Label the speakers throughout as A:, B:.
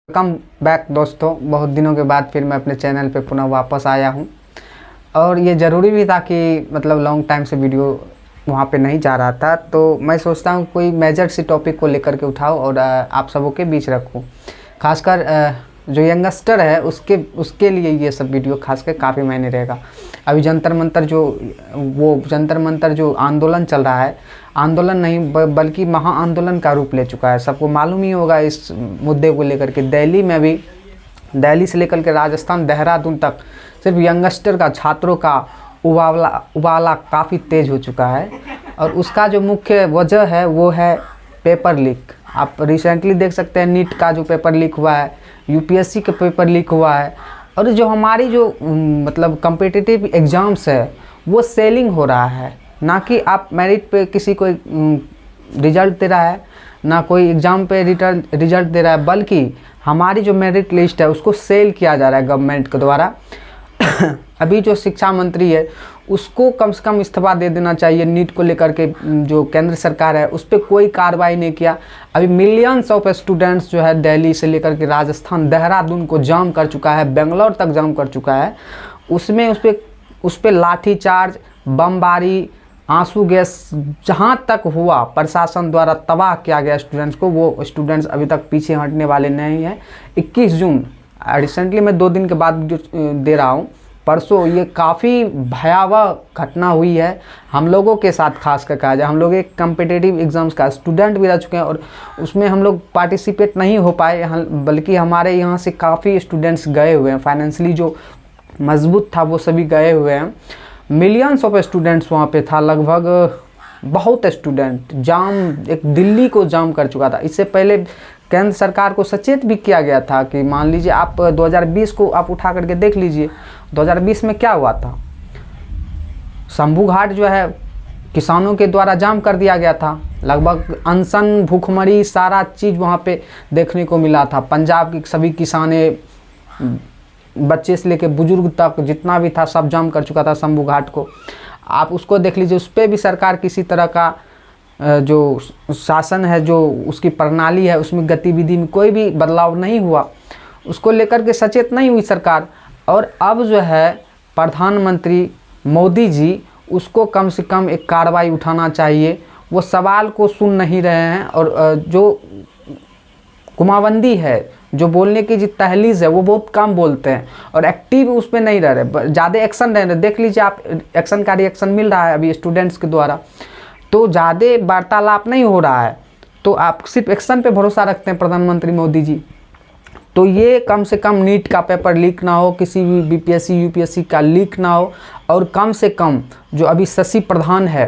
A: Welcome back दोस्तों। बहुत दिनों के बाद फिर मैं अपने चैनल पे पुनः वापस आया हूँ और ये ज़रूरी भी था कि मतलब लॉन्ग टाइम से वीडियो वहाँ पे नहीं जा रहा था, तो मैं सोचता हूँ कोई मेजर सी टॉपिक को लेकर के उठाऊँ और आप सबों के बीच रखूँ। खासकर जो यंगस्टर है उसके लिए ये सब वीडियो खासकर काफ़ी मायने रहेगा। अभी जंतर मंतर जो आंदोलन चल रहा है, आंदोलन नहीं बल्कि महा आंदोलन का रूप ले चुका है। सबको मालूम ही होगा इस मुद्दे को लेकर के। दिल्ली में भी, दिल्ली से लेकर के राजस्थान देहरादून तक सिर्फ यंगस्टर का, छात्रों का उबाला काफ़ी तेज़ हो चुका है और उसका जो मुख्य वजह है वो है पेपर लीक। आप रिसेंटली देख सकते हैं नीट का जो पेपर लीक हुआ है, यूपीएससी का पेपर लीक हुआ है और जो हमारी जो मतलब कम्पिटिटिव एग्ज़ाम्स है वो सेलिंग हो रहा है। ना कि आप मेरिट पे किसी को रिजल्ट दे रहा है, ना कोई एग्ज़ाम पे रिजल्ट दे रहा है, बल्कि हमारी जो मेरिट लिस्ट है उसको सेल किया जा रहा है गवर्नमेंट के द्वारा। अभी जो शिक्षा मंत्री है उसको कम से कम इस्तीफा दे देना चाहिए। नीट को लेकर के जो केंद्र सरकार है उस पर कोई कार्रवाई नहीं किया। अभी मिलियंस ऑफ स्टूडेंट्स जो है दिल्ली से लेकर के राजस्थान देहरादून को जाम कर चुका है, बेंगलोर तक जाम कर चुका है। उसमें उस पर लाठीचार्ज, बमबारी, आंसू गैस जहाँ तक हुआ प्रशासन द्वारा तबाह किया गया स्टूडेंट्स को। वो स्टूडेंट्स अभी तक पीछे हटने वाले नहीं हैं। 21 जून रिसेंटली मैं 2 दिन के बाद दे रहा हूँ, परसों ये काफ़ी भयावह घटना हुई है हम लोगों के साथ। खास कर कहा जाए, हम लोग एक कम्पिटिटिव एग्ज़ाम्स का स्टूडेंट भी रह चुके हैं और उसमें हम लोग पार्टिसिपेट नहीं हो पाए, बल्कि हमारे यहाँ से काफ़ी स्टूडेंट्स गए हुए हैं। फाइनेंशियली जो मजबूत था वो सभी गए हुए हैं। मिलियंस ऑफ स्टूडेंट्स वहाँ पे था, लगभग बहुत स्टूडेंट जाम, एक दिल्ली को जाम कर चुका था। इससे पहले केंद्र सरकार को सचेत भी किया गया था कि मान लीजिए आप 2020 को आप उठा करके देख लीजिए, 2020 में क्या हुआ था। शंभू घाट जो है किसानों के द्वारा जाम कर दिया गया था। लगभग अनशन, भूखमरी, सारा चीज़ वहाँ पे देखने को मिला था। पंजाब की सभी किसाने, बच्चे से लेके बुजुर्ग तक जितना भी था सब जाम कर चुका था शंभू घाट को। आप उसको देख लीजिए, उस पर भी सरकार किसी तरह का जो शासन है, जो उसकी प्रणाली है, उसमें गतिविधि में कोई भी बदलाव नहीं हुआ। उसको लेकर के सचेत नहीं हुई सरकार। और अब जो है प्रधानमंत्री मोदी जी, उसको कम से कम एक कार्रवाई उठाना चाहिए। वो सवाल को सुन नहीं रहे हैं और जो कुमाबंदी है, जो बोलने की जो तहलीज़ है वो बहुत कम बोलते हैं और एक्टिव उस पर नहीं रह रहे, ज़्यादा एक्शन रह रहे। देख लीजिए आप, एक्शन का रिएक्शन मिल रहा है अभी स्टूडेंट्स के द्वारा, तो ज़्यादा वार्तालाप नहीं हो रहा है। तो आप सिर्फ एक्शन पे भरोसा रखते हैं प्रधानमंत्री मोदी जी। तो ये कम से कम नीट का पेपर लीक ना हो, किसी भी बीपीएससी यूपीएससी का लीक ना हो, और कम से कम जो अभी शशि प्रधान है,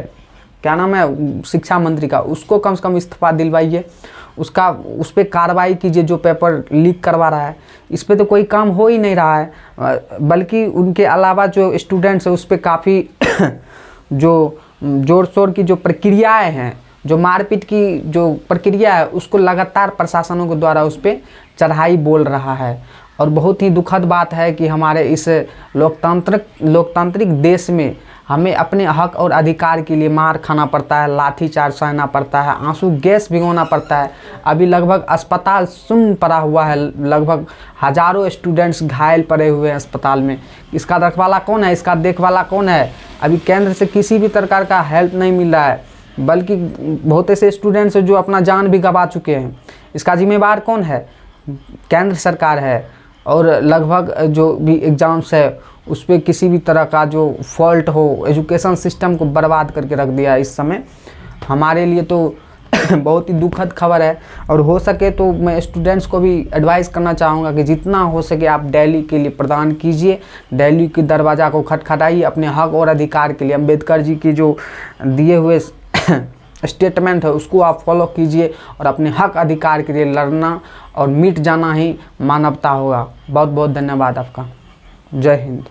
A: क्या नाम है शिक्षा मंत्री का, उसको कम से कम इस्तीफा दिलवाइए। उस पर कार्रवाई कीजिए जो पेपर लीक करवा रहा है। इस पर तो कोई काम हो ही नहीं रहा है, बल्कि उनके अलावा जो स्टूडेंट्स है उस पर काफ़ी जो जोर शोर की जो प्रक्रियाएं हैं, जो मारपीट की जो प्रक्रिया है, उसको लगातार प्रशासनों के द्वारा उस पर चढ़ाई बोल रहा है। और बहुत ही दुखद बात है कि हमारे इस लोकतांत्रिक देश में हमें अपने हक और अधिकार के लिए मार खाना पड़ता है, लाठीचार्ज सहना पड़ता है, आंसू गैस भिगोना पड़ता है। अभी लगभग अस्पताल सुन्न पड़ा हुआ है, लगभग हज़ारों स्टूडेंट्स घायल पड़े हुए हैं अस्पताल में। इसका रखवाला कौन है, इसका देखवाला कौन है? अभी केंद्र से किसी भी प्रकार का हेल्प नहीं मिल रहा है, बल्कि बहुत ऐसे स्टूडेंट्स जो अपना जान भी गंवा चुके हैं। इसका जिम्मेवार कौन है? केंद्र सरकार है। और लगभग जो भी एग्ज़ाम्स है उस पर किसी भी तरह का जो फॉल्ट हो, एजुकेशन सिस्टम को बर्बाद करके रख दिया है इस समय। हमारे लिए तो बहुत ही दुखद खबर है। और हो सके तो मैं स्टूडेंट्स को भी एडवाइस करना चाहूँगा कि जितना हो सके आप दिल्ली के लिए प्रदान कीजिए, दिल्ली के दरवाज़ा को खटखटाइए अपने हक और अधिकार के लिए। अम्बेडकर जी की जो दिए हुए स्टेटमेंट है उसको आप फॉलो कीजिए और अपने हक अधिकार के लिए लड़ना और मिट जाना ही मानवता होगा। बहुत बहुत धन्यवाद आपका। जय हिंद।